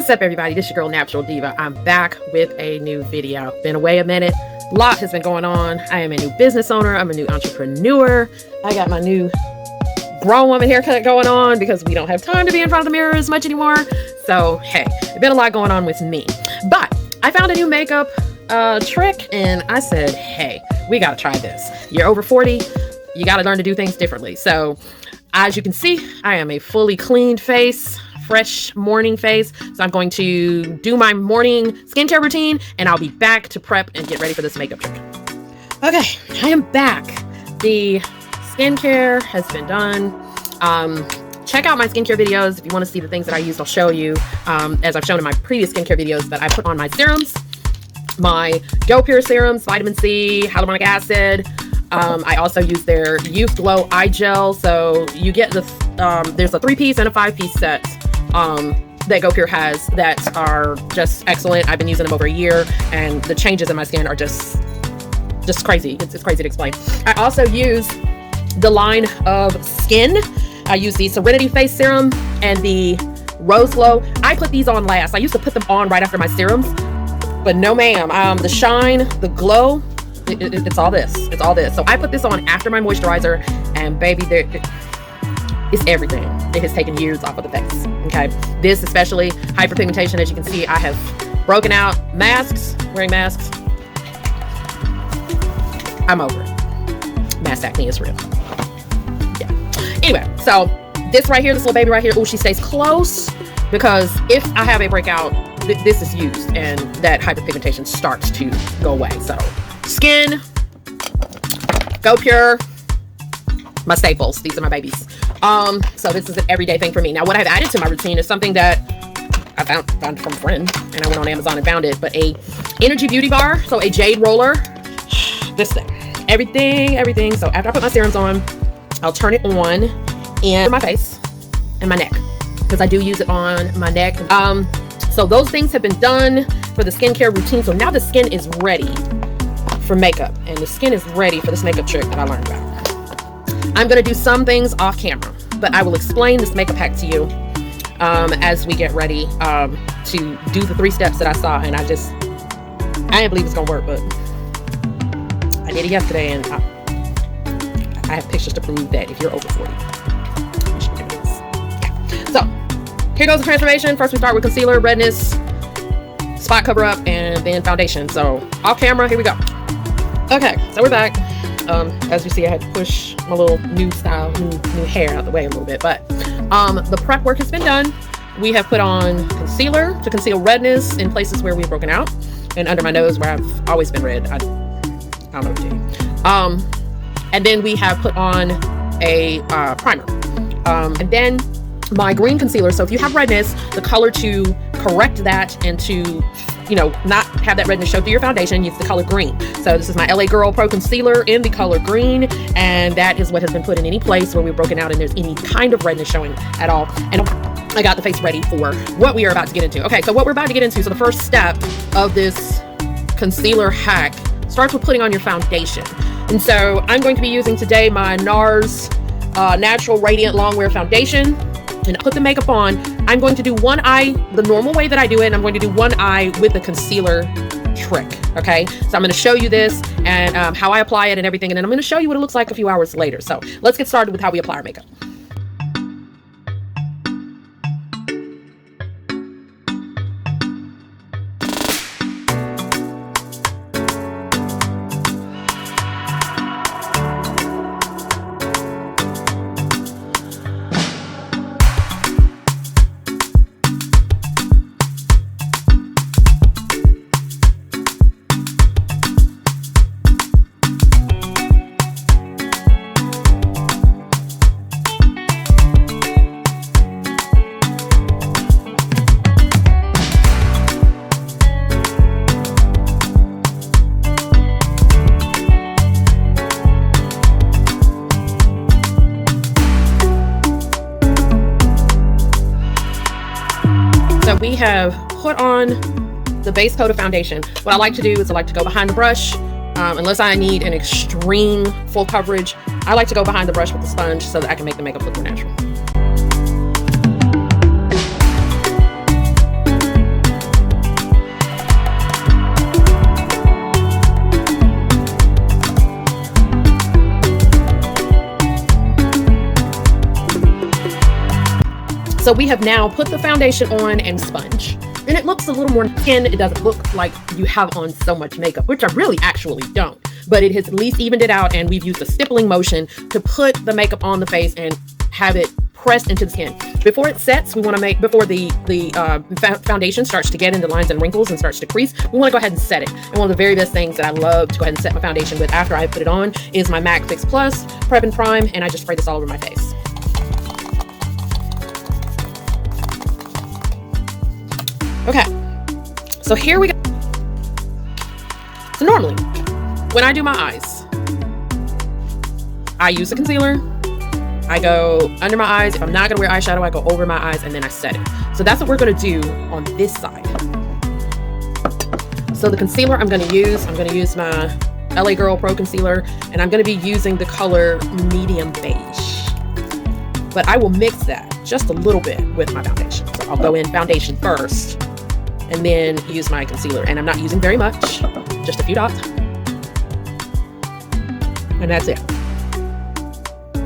What's up, everybody? This is your girl Natural Diva. I'm back with a new video. Been away a minute. A lot has been going on. I am a new business owner. I'm a new entrepreneur. I got my new grown woman haircut going on because we don't have time to be in front of the mirror as much anymore. So hey, there's been a lot going on with me. But I found a new makeup trick and I said, hey, we gotta try this. You're over 40, you gotta learn to do things differently. So as you can see, I am a fully cleaned face, fresh morning face. So I'm going to do my morning skincare routine and I'll be back to prep and get ready for this makeup trick. Okay, I am back. The skincare has been done. Check out my skincare videos if you want to see the things that I used. I'll show you, as I've shown in my previous skincare videos, that I put on my serums, my GoPure serums, vitamin C, hyaluronic acid. I also use their Youth Glow Eye Gel. So you get the, there's a 3-piece and a 5-piece set that GoPure has that are just excellent. I've been using them over a year and the changes in my skin are just crazy. It's crazy to explain. I also use the line of Skynn. I use the Serenity face serum and the Rose Glow. I put these on last. I used to put them on right after my serums, but no ma'am. The shine, the glow, it's all this. It's all this. So I put this on after my moisturizer and baby, it's everything. It has taken years off of the face. Okay. This especially hyperpigmentation, as you can see, I have broken out masks, wearing masks. I'm over it. Mask acne is real. Yeah. Anyway, so this right here, this little baby right here, oh, she stays close because if I have a breakout, this is used and that hyperpigmentation starts to go away. So Skynn, GoPure, my staples. These are my babies. So this is an everyday thing for me. Now, what I've added to my routine is something that I found from a friend, and I went on Amazon and found it, but a energy beauty bar. So a jade roller, this thing, everything. So after I put my serums on, I'll turn it on in my face and my neck because I do use it on my neck. So those things have been done for the skincare routine. So now the skin is ready for makeup and the skin is ready for this makeup trick that I learned about. I'm going to do some things off camera, but I will explain this makeup hack to you as we get ready to do the 3 steps that I saw. And I didn't believe it's going to work, but I did it yesterday and I have pictures to prove that if you're over 40, you should do this. Yeah. So here goes the transformation. First we start with concealer, redness, spot cover up, and then foundation. So off camera, here we go. Okay, so we're back. As you see, I had to push my little new style, new hair out the way a little bit, but the prep work has been done. We have put on concealer to conceal redness in places where we've broken out and under my nose where I've always been red. I don't know what to do. And then we have put on a primer. And then my green concealer. So if you have redness, the color to correct that and to, you know, not have that redness show through your foundation, use the color green. So this is my LA Girl Pro Concealer in the color green. And that is what has been put in any place where we've broken out and there's any kind of redness showing at all. And I got the face ready for what we are about to get into. Okay, so what we're about to get into, so the first step of this concealer hack starts with putting on your foundation. And so I'm going to be using today my Nars Natural Radiant Longwear Foundation. And put the makeup on. I'm going to do one eye the normal way that I do it, and I'm going to do one eye with the concealer trick. Okay, so I'm going to show you this and how I apply it and everything, and then I'm going to show you what it looks like a few hours later. So let's get started with how we apply our makeup. So we have put on the base coat of foundation. What I like to do is I like to go behind the brush, unless I need an extreme full coverage. I like to go behind the brush with the sponge so that I can make the makeup look more natural. So we have now put the foundation on and sponge. And it looks a little more thin. It doesn't look like you have on so much makeup, which I really actually don't. But it has at least evened it out, and we've used a stippling motion to put the makeup on the face and have it pressed into the skin. Before it sets, we want to make, before the foundation starts to get into lines and wrinkles and starts to crease, we want to go ahead and set it. And one of the very best things that I love to go ahead and set my foundation with after I put it on is my MAC Fix Plus Prep and Prime, and I just spray this all over my face. Okay, so here we go. So normally, when I do my eyes, I use a concealer. I go under my eyes. If I'm not gonna wear eyeshadow, I go over my eyes and then I set it. So that's what we're gonna do on this side. So the concealer I'm gonna use my LA Girl Pro Concealer, and I'm gonna be using the color Medium Beige. But I will mix that just a little bit with my foundation. So I'll go in foundation first, and then use my concealer. And I'm not using very much, just a few dots. And that's it.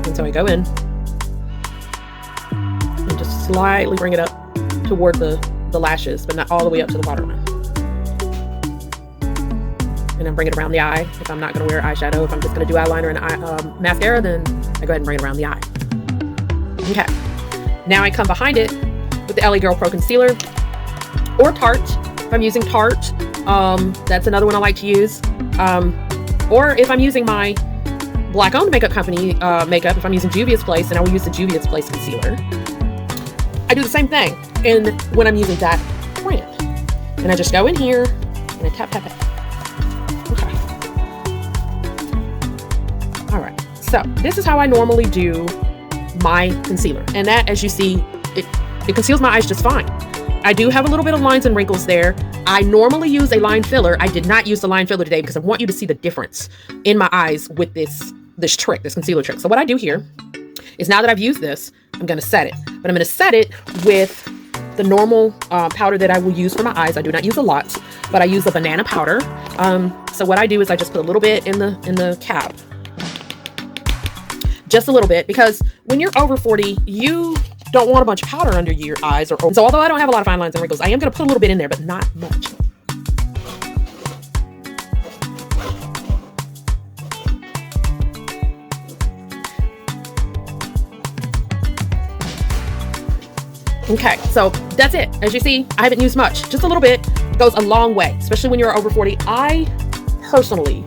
And so I go in and just slightly bring it up toward the lashes, but not all the way up to the waterline. And then bring it around the eye. If I'm not going to wear eyeshadow, if I'm just going to do eyeliner and mascara, then I go ahead and bring it around the eye. Okay. Now I come behind it with the LA Girl Pro Concealer, or Tarte. If I'm using Tarte, that's another one I like to use. Or if I'm using my Black-owned makeup company makeup, if I'm using Juvia's Place, then I will use the Juvia's Place concealer. I do the same thing and when I'm using that brand. And I just go in here and I tap, tap, tap. Okay. All right. So this is how I normally do my concealer. And that, as you see, it conceals my eyes just fine. I do have a little bit of lines and wrinkles there. I normally use a line filler. I did not use the line filler today because I want you to see the difference in my eyes with this trick, this concealer trick. So what I do here is, now that I've used this, I'm going to set it. But I'm going to set it with the normal powder that I will use for my eyes. I do not use a lot, but I use a banana powder. So what I do is I just put a little bit in the cap. Just a little bit, because when you're over 40, you don't want a bunch of powder under your eyes. So although I don't have a lot of fine lines and wrinkles, I am going to put a little bit in there, but not much. Okay, so that's it. As you see, I haven't used much. Just a little bit goes a long way, especially when you're over 40. I personally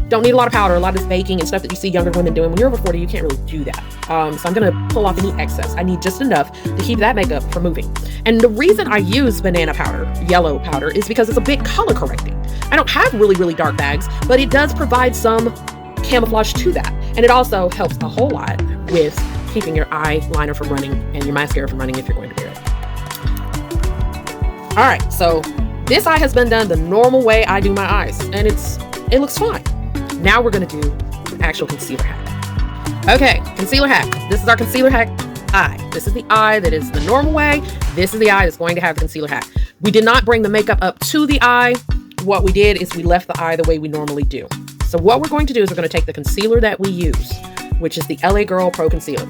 don't need a lot of powder, a lot of this baking and stuff that you see younger women doing. When you're over 40, you can't really do that. So I'm gonna pull off any excess. I need just enough to keep that makeup from moving. And the reason I use banana powder, yellow powder, is because it's a bit color correcting. I don't have really, really dark bags, but it does provide some camouflage to that. And it also helps a whole lot with keeping your eyeliner from running and your mascara from running if you're going to wear it. All right, so this eye has been done the normal way I do my eyes, and it looks fine. Now we're gonna do an actual concealer hack. Okay, concealer hack. This is our concealer hack eye. This is the eye that is the normal way. This is the eye that's going to have the concealer hack. We did not bring the makeup up to the eye. What we did is we left the eye the way we normally do. So what we're going to do is we're going to take the concealer that we use, which is the LA Girl Pro Concealer.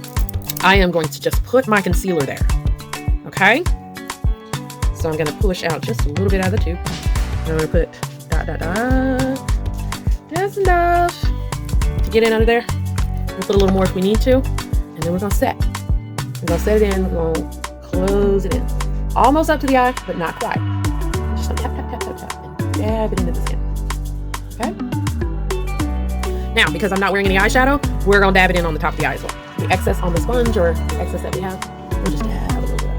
I am going to just put my concealer there. Okay? So I'm going to push out just a little bit out of the tube. I'm going to put just enough to get in under there. We'll put a little more if we need to. And then we're going to set. We're going to set it in. We're going to close it in. Almost up to the eye, but not quite. Just going to tap, tap, tap, tap, tap, and dab it into the skin. Okay? Now, because I'm not wearing any eyeshadow, we're going to dab it in on the top of the eye as well. The excess on the sponge, or the excess that we have, we'll just dab a little bit up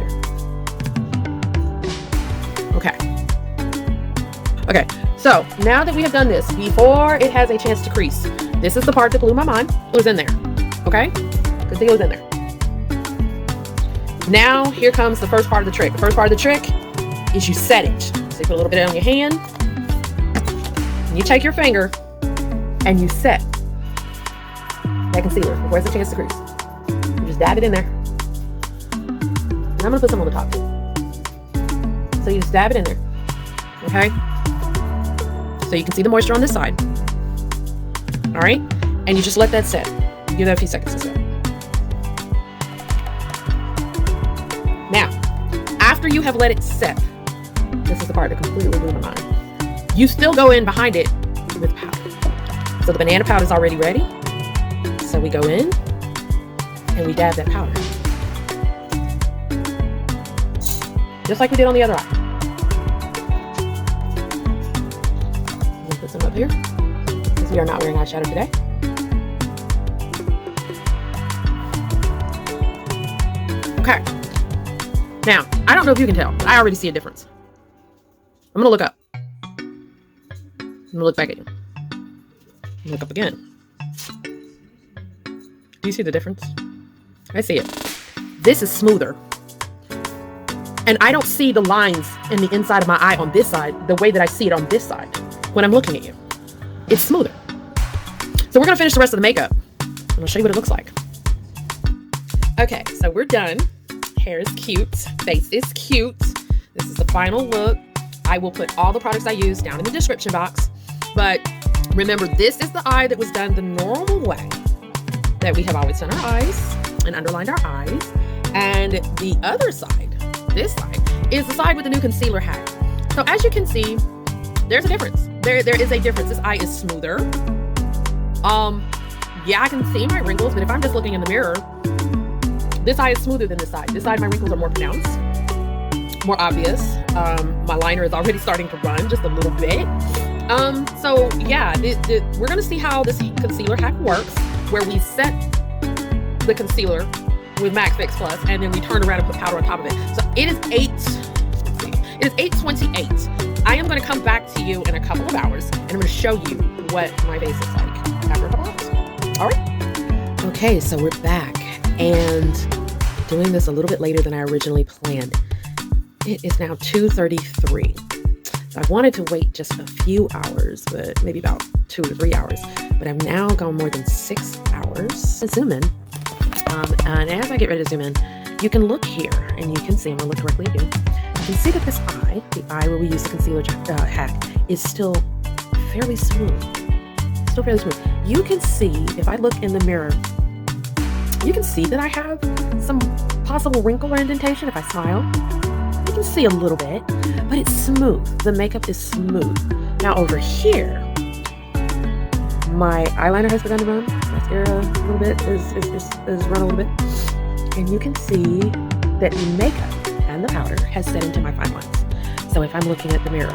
there. Okay. Okay, so now that we have done this, before it has a chance to crease, this is the part that blew my mind. It was in there. Okay? Good thing it was in there. Now, here comes the first part of the trick. The first part of the trick is you set it. So you put a little bit on your hand, and you take your finger, and you set that concealer before it has a chance to crease. You just dab it in there. And I'm going to put some on the top too. So you just dab it in there. Okay? So you can see the moisture on this side. All right? And you just let that set. Give that a few seconds to set. Now, after you have let it set, this is the part that completely blew my mind. You still go in behind it with powder. So the banana powder is already ready. So we go in and we dab that powder. Just like we did on the other eye. We'll put some up here because we are not wearing eyeshadow today. Okay. Now, I don't know if you can tell, but I already see a difference. I'm going to look up. I'm going to look back at you. Look up again. Do you see the difference? I see it. This is smoother. And I don't see the lines in the inside of my eye on this side the way that I see it on this side when I'm looking at you. It's smoother. So we're going to finish the rest of the makeup. And I'll show you what it looks like. Okay, so we're done. Hair is cute. Face is cute. This is the final look. I will put all the products I use down in the description box. But remember, this is the eye that was done the normal way that we have always done our eyes and underlined our eyes. And the other side, this side, is the side with the new concealer hat. So as you can see, there's a difference. There is a difference. This eye is smoother. Yeah, I can see my wrinkles, but if I'm just looking in the mirror, this eye is smoother than this side. This side, my wrinkles are more pronounced, more obvious. My liner is already starting to run just a little bit. So yeah, we're gonna see how this concealer hack works, where we set the concealer with MAC Fix Plus, and then we turn around and put powder on top of it. So it is 8:28. I am gonna come back to you in a couple of hours, and I'm gonna show you what my face looks like after a couple hours. All right. Okay, so we're back and doing this a little bit later than I originally planned. It is now 2:33. So I wanted to wait just a few hours, but maybe about 2 to 3 hours. But I've now gone more than 6 hours. Zoom in. And as I get ready to zoom in, you can look here and you can see, I'm gonna look directly at you. You can see that this eye, the eye where we use the concealer hack, is still fairly smooth. Still fairly smooth. You can see, if I look in the mirror, you can see that I have some possible wrinkle or indentation if I smile. You can see a little bit, but it's smooth. The makeup is smooth. Now over here, my eyeliner has begun to run. Mascara a little bit is run a little bit. And you can see that the makeup and the powder has set into my fine lines. So if I'm looking at the mirror,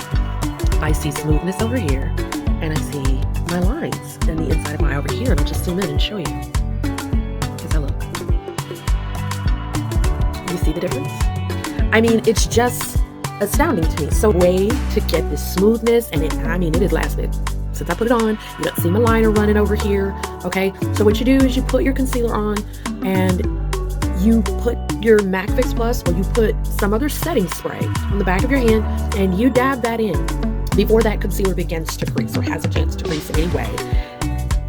I see smoothness over here, and I see my lines in the inside of my eye over here. And I'll just zoom in and show you. As I look. You see the difference? I mean, it's just astounding to me. So way to get this smoothness, and it has lasted since I put it on. You don't see my liner running over here. Okay, so what you do is you put your concealer on, and you put your MAC Fix Plus, or you put some other setting spray on the back of your hand, and you dab that in before that concealer begins to crease or has a chance to crease in any way.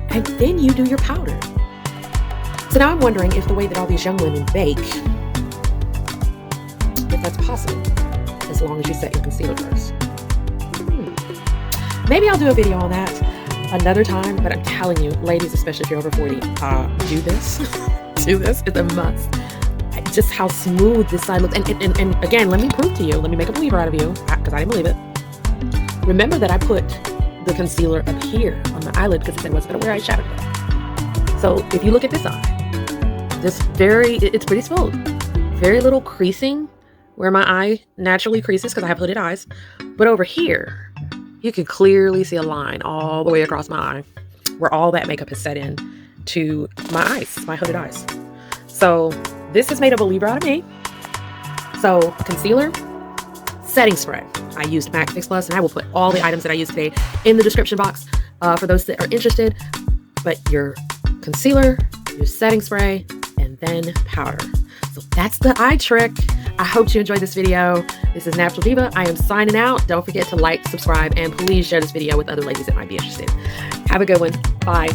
And then you do your powder. So now I'm wondering if the way that all these young women bake, if that's possible, as long as you set your concealer first. Maybe I'll do a video on that another time, but I'm telling you, ladies, especially if you're over 40, do this. Do this. It's a must. Just how smooth this side looks. And again, let me prove to you, let me make a believer out of you, because I didn't believe it. Remember that I put the concealer up here on the eyelid because I said I wasn't going to wear eyeshadow today. So if you look at this eye, it's pretty smooth. Very little creasing where my eye naturally creases because I have hooded eyes. But over here, you can clearly see a line all the way across my eye where all that makeup is set in to my eyes, my hooded eyes. So this has made a believer out of me. So concealer, setting spray. I used MAC Fix Plus, and I will put all the items that I used today in the description box for those that are interested. But your concealer, your setting spray, and then powder. So that's the eye trick. I hope you enjoyed this video. This is Natural Diva. I am signing out. Don't forget to like, subscribe, and please share this video with other ladies that might be interested. Have a good one. Bye.